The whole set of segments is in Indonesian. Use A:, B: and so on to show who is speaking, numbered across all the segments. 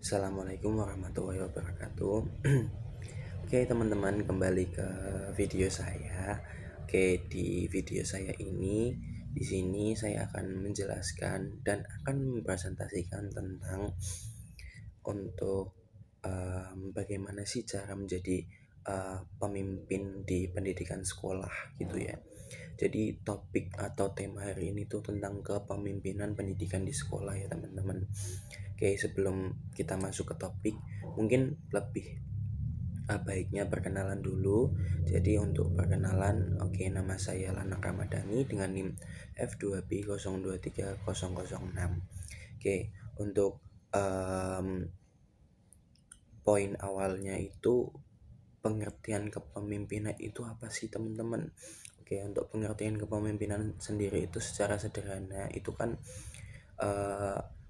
A: Assalamualaikum warahmatullahi wabarakatuh. Oke teman-teman, kembali ke video saya. Oke, di video saya ini, di sini saya akan menjelaskan dan akan mempresentasikan tentang untuk bagaimana sih cara menjadi pemimpin di pendidikan sekolah gitu ya. Jadi topik atau tema hari ini tuh tentang kepemimpinan pendidikan di sekolah ya teman-teman. Oke, sebelum kita masuk ke topik, mungkin lebih baiknya perkenalan dulu. Jadi untuk perkenalan, oke, nama saya Lanang Ramadhani dengan NIM F2B023006. Oke, untuk poin awalnya itu pengertian kepemimpinan itu apa sih teman-teman? Oke, untuk pengertian kepemimpinan sendiri itu secara sederhana itu kan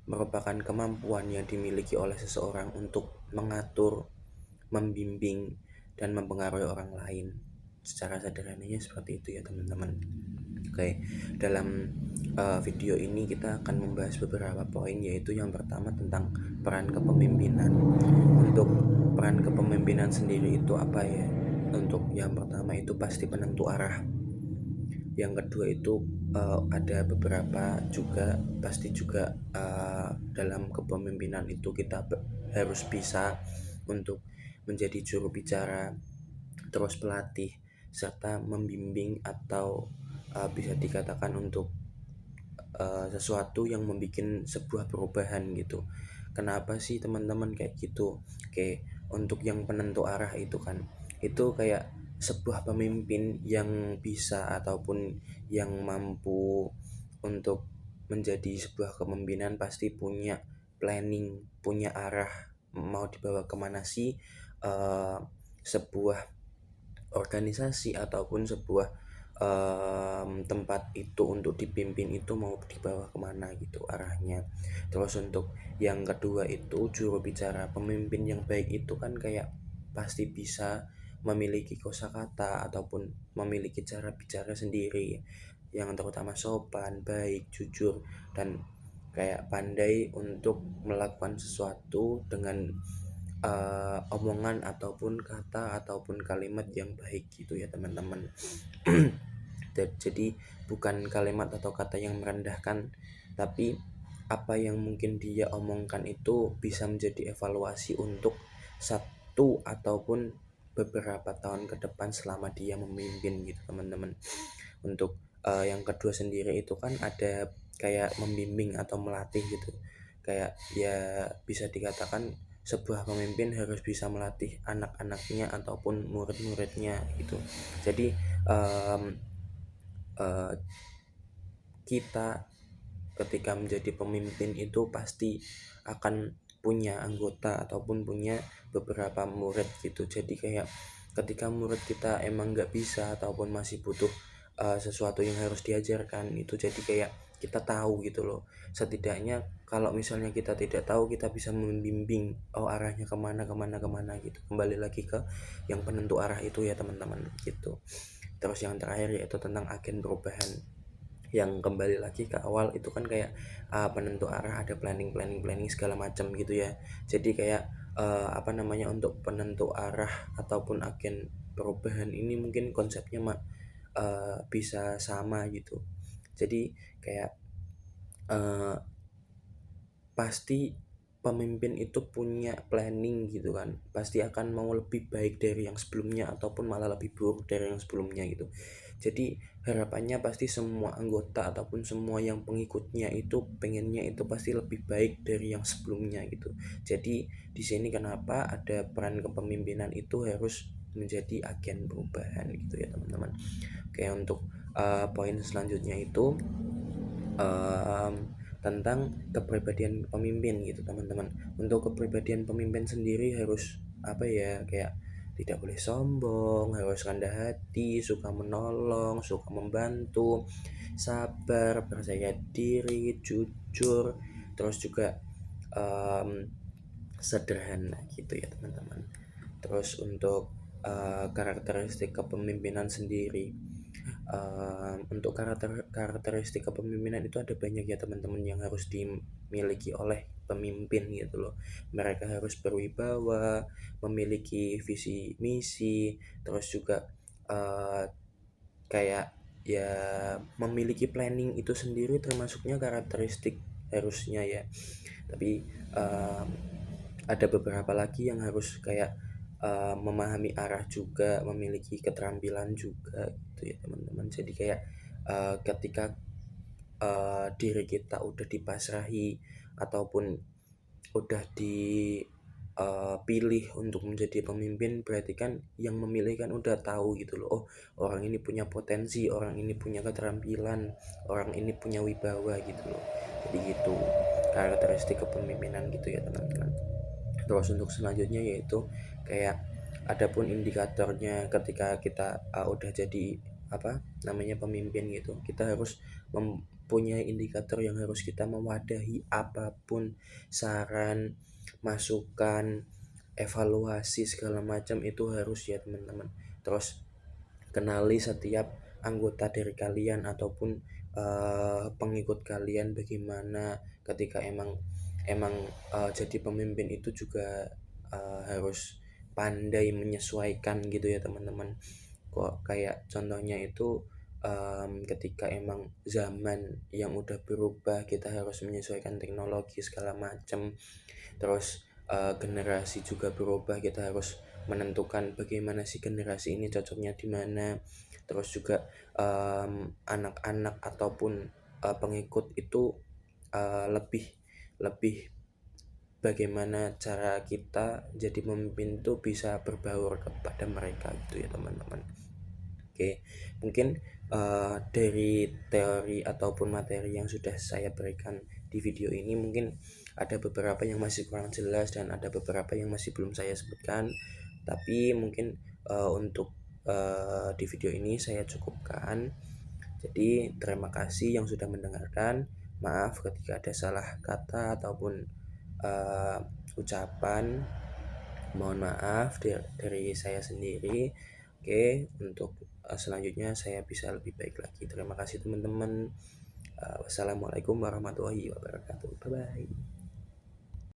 A: merupakan kemampuan yang dimiliki oleh seseorang untuk mengatur, membimbing, dan mempengaruhi orang lain. Secara sederhananya seperti itu ya teman-teman. Oke, dalam video ini kita akan membahas beberapa poin, yaitu yang pertama tentang peran kepemimpinan. Untuk peran kepemimpinan sendiri itu apa ya? Untuk yang pertama itu pasti penentu arah. Yang kedua itu ada beberapa juga, pasti juga dalam kepemimpinan itu kita harus bisa untuk menjadi juru bicara, terus pelatih, serta membimbing atau bisa dikatakan untuk sesuatu yang membuat sebuah perubahan gitu. Kenapa sih teman-teman kayak gitu? Oke, untuk yang penentu arah itu kan, itu kayak sebuah pemimpin yang bisa ataupun yang mampu untuk menjadi sebuah kepemimpinan pasti punya planning, punya arah, mau dibawa kemana sih sebuah organisasi ataupun sebuah tempat itu untuk dipimpin itu mau dibawa kemana gitu arahnya. Terus untuk yang kedua itu juru bicara, pemimpin yang baik itu kan kayak pasti bisa memiliki kosakata ataupun memiliki cara bicara sendiri yang terutama sopan, baik, jujur, dan kayak pandai untuk melakukan sesuatu dengan omongan ataupun kata ataupun kalimat yang baik gitu ya teman-teman. Jadi bukan kalimat atau kata yang merendahkan, tapi apa yang mungkin dia omongkan itu bisa menjadi evaluasi untuk satu ataupun beberapa tahun ke depan selama dia memimpin gitu teman-teman. Untuk yang kedua sendiri itu kan ada kayak membimbing atau melatih gitu. Kayak ya bisa dikatakan sebuah pemimpin harus bisa melatih anak-anaknya ataupun murid-muridnya gitu. Jadi kita ketika menjadi pemimpin itu pasti akan punya anggota ataupun punya beberapa murid gitu. Jadi kayak ketika murid kita emang nggak bisa ataupun masih butuh sesuatu yang harus diajarkan itu, jadi kayak kita tahu gitu loh. Setidaknya kalau misalnya kita tidak tahu, kita bisa membimbing arahnya kemana gitu. Kembali lagi ke yang penentu arah itu ya teman-teman gitu. Terus yang terakhir yaitu tentang agen perubahan, yang kembali lagi ke awal itu kan kayak penentu arah, ada planning segala macam gitu ya. Jadi kayak untuk penentu arah ataupun agen perubahan ini mungkin konsepnya bisa sama gitu. Jadi kayak pasti pemimpin itu punya planning gitu kan, pasti akan mau lebih baik dari yang sebelumnya ataupun malah lebih buruk dari yang sebelumnya gitu. Jadi harapannya pasti semua anggota ataupun semua yang pengikutnya itu pengennya itu pasti lebih baik dari yang sebelumnya gitu. Jadi di sini kenapa ada peran kepemimpinan itu harus menjadi agen perubahan gitu ya teman-teman. Oke, untuk poin selanjutnya itu tentang kepribadian pemimpin gitu teman-teman. Untuk kepribadian pemimpin sendiri harus apa ya, kayak tidak boleh sombong, harus rendah hati, suka menolong, suka membantu, sabar, percaya diri, jujur, terus juga sederhana gitu ya teman-teman. Terus untuk karakteristik kepemimpinan sendiri, untuk karakteristik kepemimpinan itu ada banyak ya teman-teman yang harus dimiliki oleh pemimpin gitu loh. Mereka harus berwibawa, memiliki visi misi, terus juga uh, kayak ya memiliki planning itu sendiri termasuknya karakteristik harusnya ya. Tapi uh, ada beberapa lagi yang harus kayak memahami arah juga, memiliki keterampilan juga gitu ya teman-teman. Jadi kayak ketika diri kita udah dipasrahi ataupun udah dipilih untuk menjadi pemimpin, berarti kan yang memilih kan udah tahu gitu loh. Oh, orang ini punya potensi, orang ini punya keterampilan, orang ini punya wibawa gitu loh. Jadi gitu karakteristik kepemimpinan gitu ya teman-teman. Terus untuk selanjutnya yaitu kayak adapun indikatornya ketika kita udah jadi apa namanya pemimpin gitu, kita harus mempunyai indikator yang harus kita mewadahi apapun saran, masukan, evaluasi segala macam itu harus ya teman-teman. Terus kenali setiap anggota dari kalian ataupun pengikut kalian bagaimana ketika emang jadi pemimpin itu juga harus pandai menyesuaikan gitu ya teman-teman. Kok kayak contohnya itu ketika emang zaman yang udah berubah, kita harus menyesuaikan teknologi segala macam. Terus generasi juga berubah, kita harus menentukan bagaimana sih generasi ini cocoknya di mana. Terus juga anak-anak ataupun pengikut itu lebih lebih bagaimana cara kita jadi pemimpin itu bisa berbaur kepada mereka gitu ya teman-teman. Oke, mungkin dari teori ataupun materi yang sudah saya berikan di video ini mungkin ada beberapa yang masih kurang jelas dan ada beberapa yang masih belum saya sebutkan. Tapi mungkin untuk di video ini saya cukupkan. Jadi terima kasih yang sudah mendengarkan. Maaf ketika ada salah kata ataupun ucapan. Mohon maaf dari saya sendiri. Oke, untuk selanjutnya saya bisa lebih baik lagi. Terima kasih teman-teman. Wassalamualaikum warahmatullahi wabarakatuh. Bye bye.